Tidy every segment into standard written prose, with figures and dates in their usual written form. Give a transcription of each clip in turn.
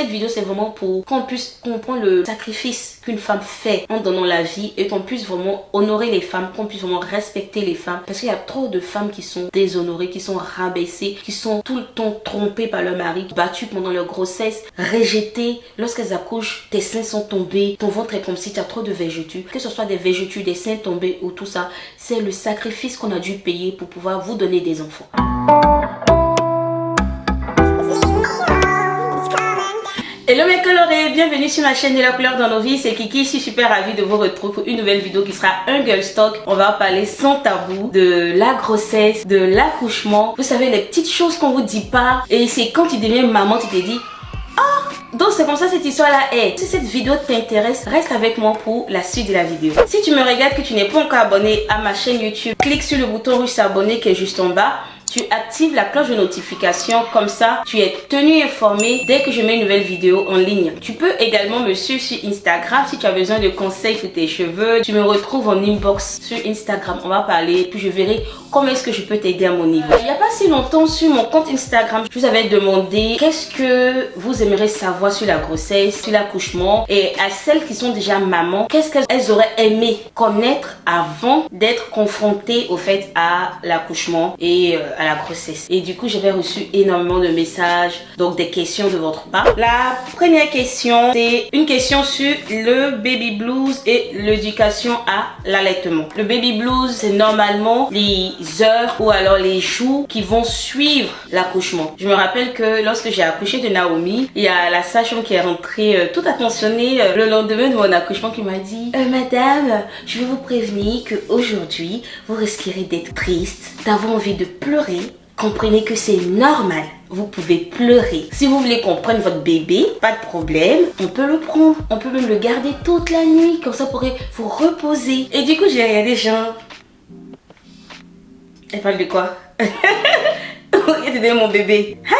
Cette vidéo c'est vraiment pour qu'on puisse comprendre le sacrifice qu'une femme fait en donnant la vie et qu'on puisse vraiment honorer les femmes, qu'on puisse vraiment respecter les femmes, parce qu'il y a trop de femmes qui sont déshonorées, qui sont rabaissées, qui sont tout le temps trompées par leur mari, battues pendant leur grossesse, rejetées. Lorsqu'elles accouchent, tes seins sont tombés, ton ventre est comme si tu as trop de vergetures, que ce soit des vergetures, des seins tombés ou tout ça, c'est le sacrifice qu'on a dû payer pour pouvoir vous donner des enfants. Hello mes colorés, bienvenue sur ma chaîne de la couleur dans nos vies, c'est Kiki, je suis super ravie de vous retrouver pour une nouvelle vidéo qui sera un girl talk. On va parler sans tabou de la grossesse, de l'accouchement, vous savez les petites choses qu'on vous dit pas, et c'est quand tu deviens maman tu te dis donc c'est comme ça cette histoire là est. Si cette vidéo t'intéresse, reste avec moi pour la suite de la vidéo. Si tu me regardes que tu n'es pas encore abonné à ma chaîne YouTube, clique sur le bouton rouge s'abonner qui est juste en bas. Tu actives la cloche de notification, comme ça tu es tenu informé dès que je mets une nouvelle vidéo en ligne. Tu peux également me suivre sur Instagram si tu as besoin de conseils pour tes cheveux. Tu me retrouves en inbox sur Instagram, on va parler, puis je verrai comment est-ce que je peux t'aider à mon niveau. Il n'y a pas si longtemps sur mon compte Instagram, je vous avais demandé qu'est-ce que vous aimeriez savoir sur la grossesse, sur l'accouchement, et à celles qui sont déjà mamans, qu'est-ce qu'elles auraient aimé connaître avant d'être confrontées au fait à l'accouchement et à la grossesse. Et du coup j'avais reçu énormément de messages, donc des questions de votre part. La première question, c'est une question sur le baby blues et l'éducation à l'allaitement. Le baby blues, c'est normalement les heures ou alors les jours qui vont suivre l'accouchement. Je me rappelle que lorsque j'ai accouché de Naomi, il y a la sage-femme qui est rentrée tout attentionnée le lendemain de mon accouchement qui m'a dit madame, je veux vous prévenir que aujourd'hui vous risquerez d'être triste, d'avoir envie de pleurer. Comprenez que c'est normal. Vous pouvez pleurer. Si vous voulez qu'on prenne votre bébé, pas de problème. On peut le prendre. On peut même le garder toute la nuit. Comme ça, vous pourrez vous reposer. Et du coup, j'ai regardé genre... Elle parle de quoi? Regardez mon bébé. Hi!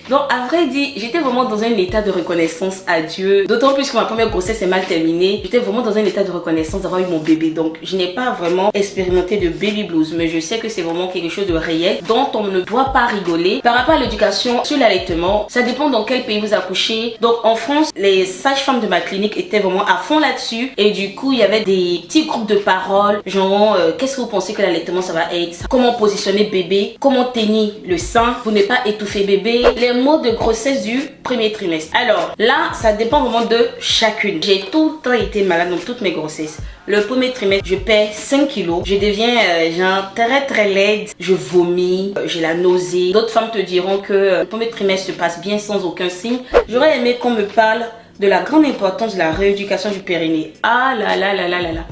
Donc à vrai dire, j'étais vraiment dans un état de reconnaissance à Dieu. D'autant plus que ma première grossesse est mal terminée. J'étais vraiment dans un état de reconnaissance d'avoir eu mon bébé. Donc je n'ai pas vraiment expérimenté de baby blues. Mais je sais que c'est vraiment quelque chose de réel dont on ne doit pas rigoler. Par rapport à l'éducation sur l'allaitement, ça dépend dans quel pays vous accouchez. Donc en France, les sages-femmes de ma clinique étaient vraiment à fond là-dessus. Et du coup, il y avait des petits groupes de parole. Genre, qu'est-ce que vous pensez que l'allaitement ça va être? Comment positionner bébé? Comment tenir le sein pour ne pas étouffer bébé? Les mots de grossesse du premier trimestre. Alors là, ça dépend vraiment de chacune. J'ai tout le temps été malade dans toutes mes grossesses. Le premier trimestre, je perds 5 kilos. Je deviens genre très laide. Je vomis, j'ai la nausée. D'autres femmes te diront que le premier trimestre se passe bien sans aucun signe. J'aurais aimé qu'on me parle de la grande importance de la rééducation du périnée. Ah là là là là là là.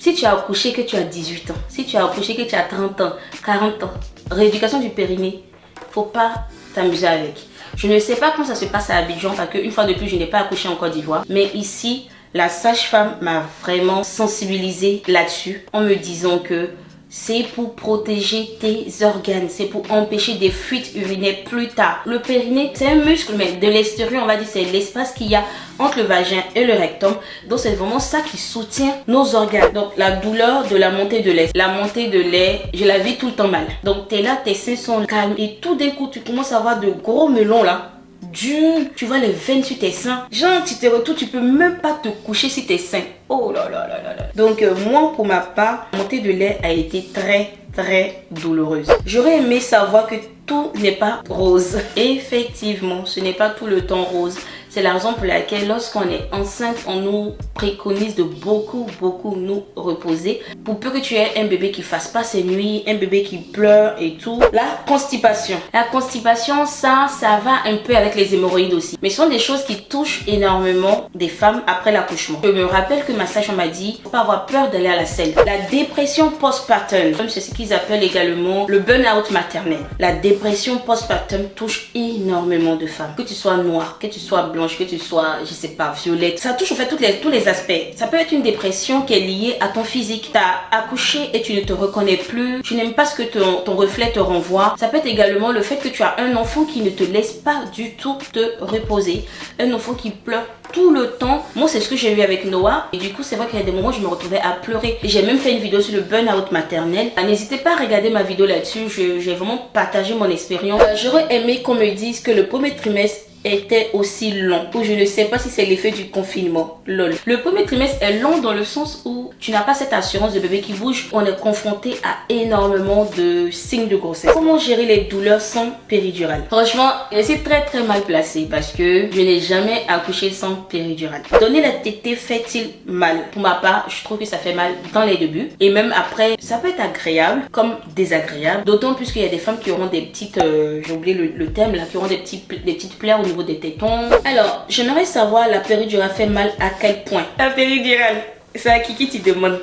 Si tu as accouché que tu as 18 ans, si tu as accouché que tu as 30 ans, 40 ans, rééducation du périnée, faut pas t'amuser avec. Je ne sais pas comment ça se passe à Abidjan parce qu'une fois de plus, je n'ai pas accouché en Côte d'Ivoire. Mais ici, la sage-femme m'a vraiment sensibilisée là-dessus en me disant que c'est pour protéger tes organes, c'est pour empêcher des fuites urinaires plus tard. Le périnée, c'est un muscle, mais de l'extérieur, on va dire, c'est l'espace qu'il y a entre le vagin et le rectum. Donc, c'est vraiment ça qui soutient nos organes. Donc, la douleur de la montée de lait. La montée de lait, je la vis tout le temps mal. Donc, t'es là, tes seins sont calmes et tout d'un coup, tu commences à avoir de gros melons là. Tu vois les veines sur tes seins. Genre, tu te retrouves, tu peux même pas te coucher sur tes seins. Oh là là là là là. Donc, moi, pour ma part, la montée de lait a été très douloureuse. J'aurais aimé savoir que tout n'est pas rose. Effectivement, ce n'est pas tout le temps rose. C'est la raison pour laquelle lorsqu'on est enceinte, on nous préconise de beaucoup nous reposer. Pour peu que tu aies un bébé qui fasse pas ses nuits, un bébé qui pleure et tout. La constipation. La constipation, ça va un peu avec les hémorroïdes aussi. Mais ce sont des choses qui touchent énormément des femmes après l'accouchement. Je me rappelle que ma sage m'a dit, faut pas avoir peur d'aller à la selle. La dépression postpartum, c'est ce qu'ils appellent également le burn-out maternel. La dépression postpartum touche énormément de femmes. Que tu sois noire, que tu sois blanche, que tu sois, je sais pas, violette. Ça touche en fait tous les aspects. Ça peut être une dépression qui est liée à ton physique. Tu as accouché et tu ne te reconnais plus. Tu n'aimes pas ce que ton reflet te renvoie. Ça peut être également le fait que tu as un enfant qui ne te laisse pas du tout te reposer. Un enfant qui pleure tout le temps. Moi, c'est ce que j'ai eu avec Noah. Et du coup, c'est vrai qu'il y a des moments où je me retrouvais à pleurer. J'ai même fait une vidéo sur le burn-out maternel. N'hésitez pas à regarder ma vidéo là-dessus. J'ai vraiment partagé mon expérience. J'aurais aimé qu'on me dise que le premier trimestre était aussi long. Ou je ne sais pas si c'est l'effet du confinement. Lol. Le premier trimestre est long dans le sens où tu n'as pas cette assurance de bébé qui bouge. On est confronté à énormément de signes de grossesse. Comment gérer les douleurs sans péridurale? Franchement, je suis très mal placée parce que je n'ai jamais accouché sans péridurale. Donner la tétée fait-il mal? Pour ma part, je trouve que ça fait mal dans les débuts. Et même après, ça peut être agréable comme désagréable. D'autant plus qu'il y a des femmes qui auront des petites, j'ai oublié le terme là, qui auront des petites plaies au niveau des tétons. Alors, j'aimerais savoir, la péridurale fait mal à quel point? La péridurale, c'est à qui tu demandes.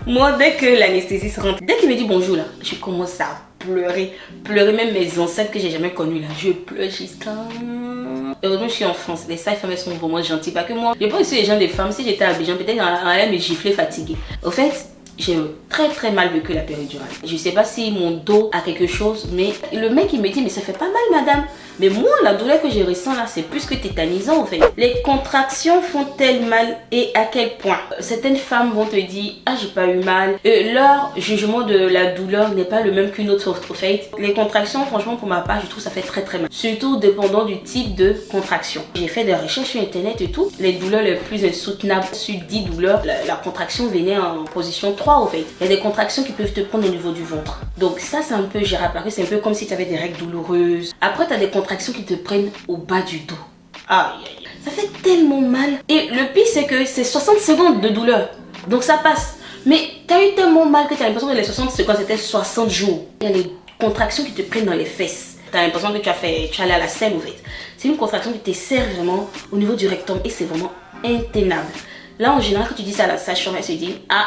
Moi, dès que l'anesthésiste rentre, dès qu'il me dit bonjour là, je commence à pleurer. Pleurer même mes ancêtres que j'ai jamais connus là. Je pleure jusqu'à... Heureusement, je suis en France. Les sages-femmes, elles sont vraiment gentilles. Pas que moi. Je pense que les gens des femmes, si j'étais à Abidjan, peut-être on allait me gifler fatiguée. Au fait, j'ai très mal vécu la péridurale. Je sais pas si mon dos a quelque chose, mais le mec il me dit mais ça fait pas mal madame. Mais moi la douleur que je ressens là c'est plus que tétanisant en fait. Les contractions font-elles mal et à quel point? Certaines femmes vont te dire ah j'ai pas eu mal. Leur jugement de la douleur n'est pas le même qu'une autre au fait. Les contractions franchement pour ma part je trouve ça fait très mal. Surtout dépendant du type de contraction. J'ai fait des recherches sur internet et tout. Les douleurs les plus insoutenables sur 10 douleurs, la contraction venait en position 3 au fait. Il y a des contractions qui peuvent te prendre au niveau du ventre. Donc ça c'est un peu gérable. C'est un peu comme si tu avais des règles douloureuses. Après tu as des contractions qui te prennent au bas du dos. Aïe. Ça fait tellement mal. Et le pire c'est que c'est 60 secondes de douleur. Donc ça passe. Mais tu as eu tellement mal que tu as l'impression que les 60 secondes c'était 60 jours. Il y a les contractions qui te prennent dans les fesses. Tu as l'impression que tu es allé à la selle au fait. C'est une contraction qui te serre vraiment au niveau du rectum et c'est vraiment intenable. Là en général quand tu dis ça à la sage-femme elle se dit ah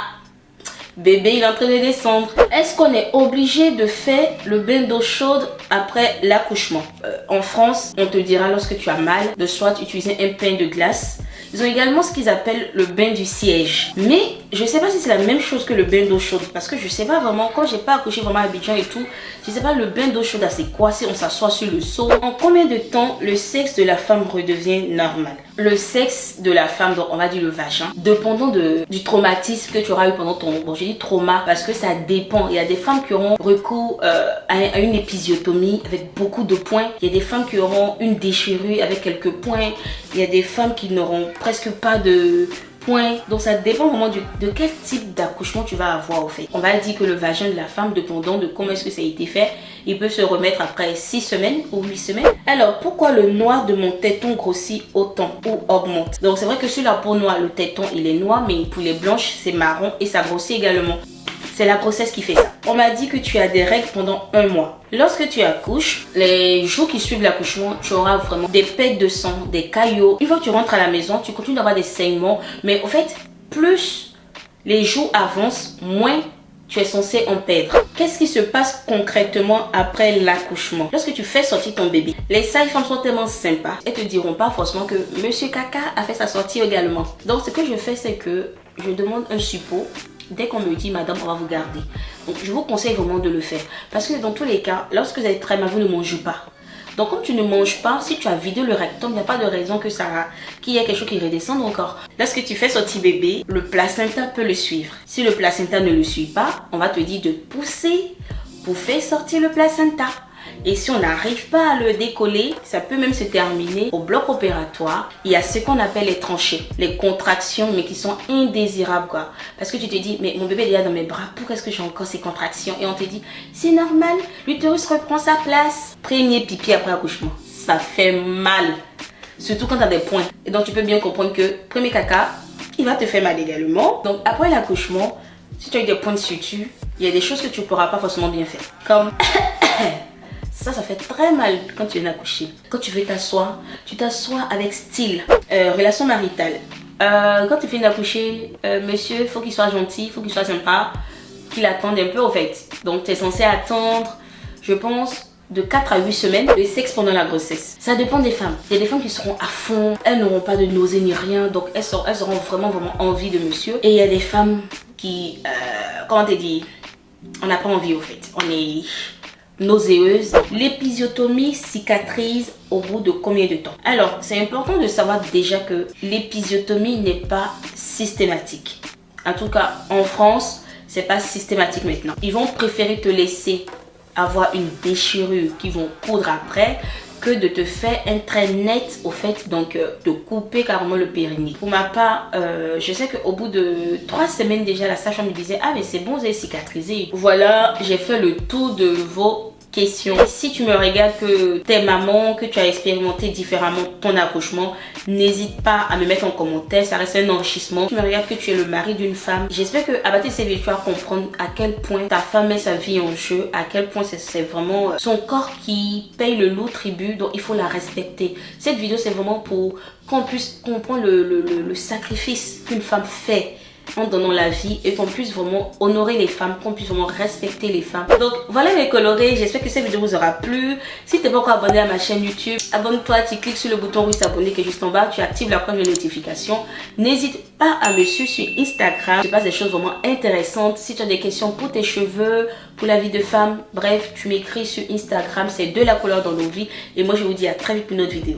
bébé il est en train de descendre. Est-ce qu'on est obligé de faire le bain d'eau chaude après l'accouchement? En France, on te dira lorsque tu as mal de soit utiliser un pain de glace. Ils ont également ce qu'ils appellent le bain du siège. Mais je sais pas si c'est la même chose que le bain d'eau chaude. Parce que je sais pas vraiment, quand j'ai pas accouché vraiment à Abidjan et tout, je sais pas le bain d'eau chaude c'est quoi, si on s'assoit sur le seau. En combien de temps le sexe de la femme redevient normal? Le sexe de la femme, donc on va dire le vagin, dépendant du traumatisme que tu auras eu pendant ton... Bon, je dis trauma parce que ça dépend. Il y a des femmes qui auront recours à une épisiotomie avec beaucoup de points. Il y a des femmes qui auront une déchirure avec quelques points. Il y a des femmes qui n'auront presque pas de points. Donc ça dépend vraiment de quel type d'accouchement tu vas avoir au fait. On va dire que le vagin de la femme, dépendant de comment est-ce que ça a été fait, il peut se remettre après 6 semaines ou 8 semaines. Alors, pourquoi le noir de mon téton grossit autant ou augmente? Donc, c'est vrai que sur la peau noire, le téton, il est noir, mais pour les blanches, c'est marron et ça grossit également. C'est la grossesse qui fait ça. On m'a dit que tu as des règles pendant 1 mois. Lorsque tu accouches, les jours qui suivent l'accouchement, tu auras vraiment des pets de sang, des caillots. Une fois que tu rentres à la maison, tu continues d'avoir des saignements. Mais au fait, plus les jours avancent, moins tu es censé en perdre. Qu'est-ce qui se passe concrètement après l'accouchement? Lorsque tu fais sortir ton bébé, les sages-femmes sont tellement sympas. Elles te diront pas forcément que Monsieur Caca a fait sa sortie également. Donc ce que je fais, c'est que je demande un suppôt. Dès qu'on me dit madame on va vous garder. Donc je vous conseille vraiment de le faire. Parce que dans tous les cas, lorsque vous êtes très mal, vous ne mangez pas. Donc comme tu ne manges pas, si tu as vidé le rectum, il n'y a pas de raison que qu'il y ait quelque chose qui redescende encore. Lorsque tu fais sortir bébé, le placenta peut le suivre. Si le placenta ne le suit pas, on va te dire de pousser pour faire sortir le placenta. Et si on n'arrive pas à le décoller, ça peut même se terminer au bloc opératoire. Il y a ce qu'on appelle les tranchées, les contractions, mais qui sont indésirables quoi. Parce que tu te dis, mais mon bébé est déjà dans mes bras, pourquoi est-ce que j'ai encore ces contractions? Et on te dit, c'est normal, l'utérus reprend sa place. Premier pipi après accouchement, ça fait mal. Surtout quand tu as des points. Et donc tu peux bien comprendre que premier caca, il va te faire mal également. Donc après l'accouchement, si tu as eu des points de suture, il y a des choses que tu ne pourras pas forcément bien faire. Comme... Ça fait très mal quand tu viens d'accoucher. Quand tu veux t'asseoir, tu t'assois avec style. Relation maritale. Quand tu viens d'accoucher, monsieur, il faut qu'il soit gentil, il faut qu'il soit sympa, qu'il attende un peu au fait. Donc tu es censé attendre, je pense, de 4 à 8 semaines le sexe pendant la grossesse. Ça dépend des femmes. Il y a des femmes qui seront à fond, elles n'auront pas de nausée ni rien, donc elles auront vraiment envie de monsieur. Et il y a des femmes qui, comment te dire, on n'a pas envie au fait. On est nauséeuse. L'épisiotomie cicatrise au bout de combien de temps? Alors, c'est important de savoir déjà que l'épisiotomie n'est pas systématique. En tout cas, en France, c'est pas systématique maintenant. Ils vont préférer te laisser avoir une déchirure qu'ils vont coudre après que de te faire un trait net au fait, donc de couper carrément le périnée. Pour ma part, je sais qu'au bout de 3 semaines déjà, la sage-femme me disait ah mais c'est bon, vous avez cicatrisé. Voilà, j'ai fait le tour de vos questions. Si tu me regardes, que t'es maman, que tu as expérimenté différemment ton accouchement, n'hésite pas à me mettre en commentaire, ça reste un enrichissement. Si tu me regardes, que tu es le mari d'une femme, j'espère que à partir de cette vidéo tu vas comprendre à quel point ta femme met sa vie en jeu, à quel point c'est vraiment son corps qui paye le lourd tribut, donc il faut la respecter. Cette vidéo c'est vraiment pour qu'on puisse comprendre le sacrifice qu'une femme fait en donnant la vie et qu'on puisse vraiment honorer les femmes, qu'on puisse vraiment respecter les femmes. Donc voilà mes colorés, j'espère que cette vidéo vous aura plu. Si tu n'es pas encore abonné à ma chaîne YouTube, abonne-toi, tu cliques sur le bouton rouge s'abonner qui est juste en bas, tu actives la cloche de notification. N'hésite pas à me suivre sur Instagram, je passe des choses vraiment intéressantes. Si tu as des questions pour tes cheveux, pour la vie de femme, bref, tu m'écris sur Instagram, c'est de la couleur dans nos vies. Et moi je vous dis à très vite pour une autre vidéo.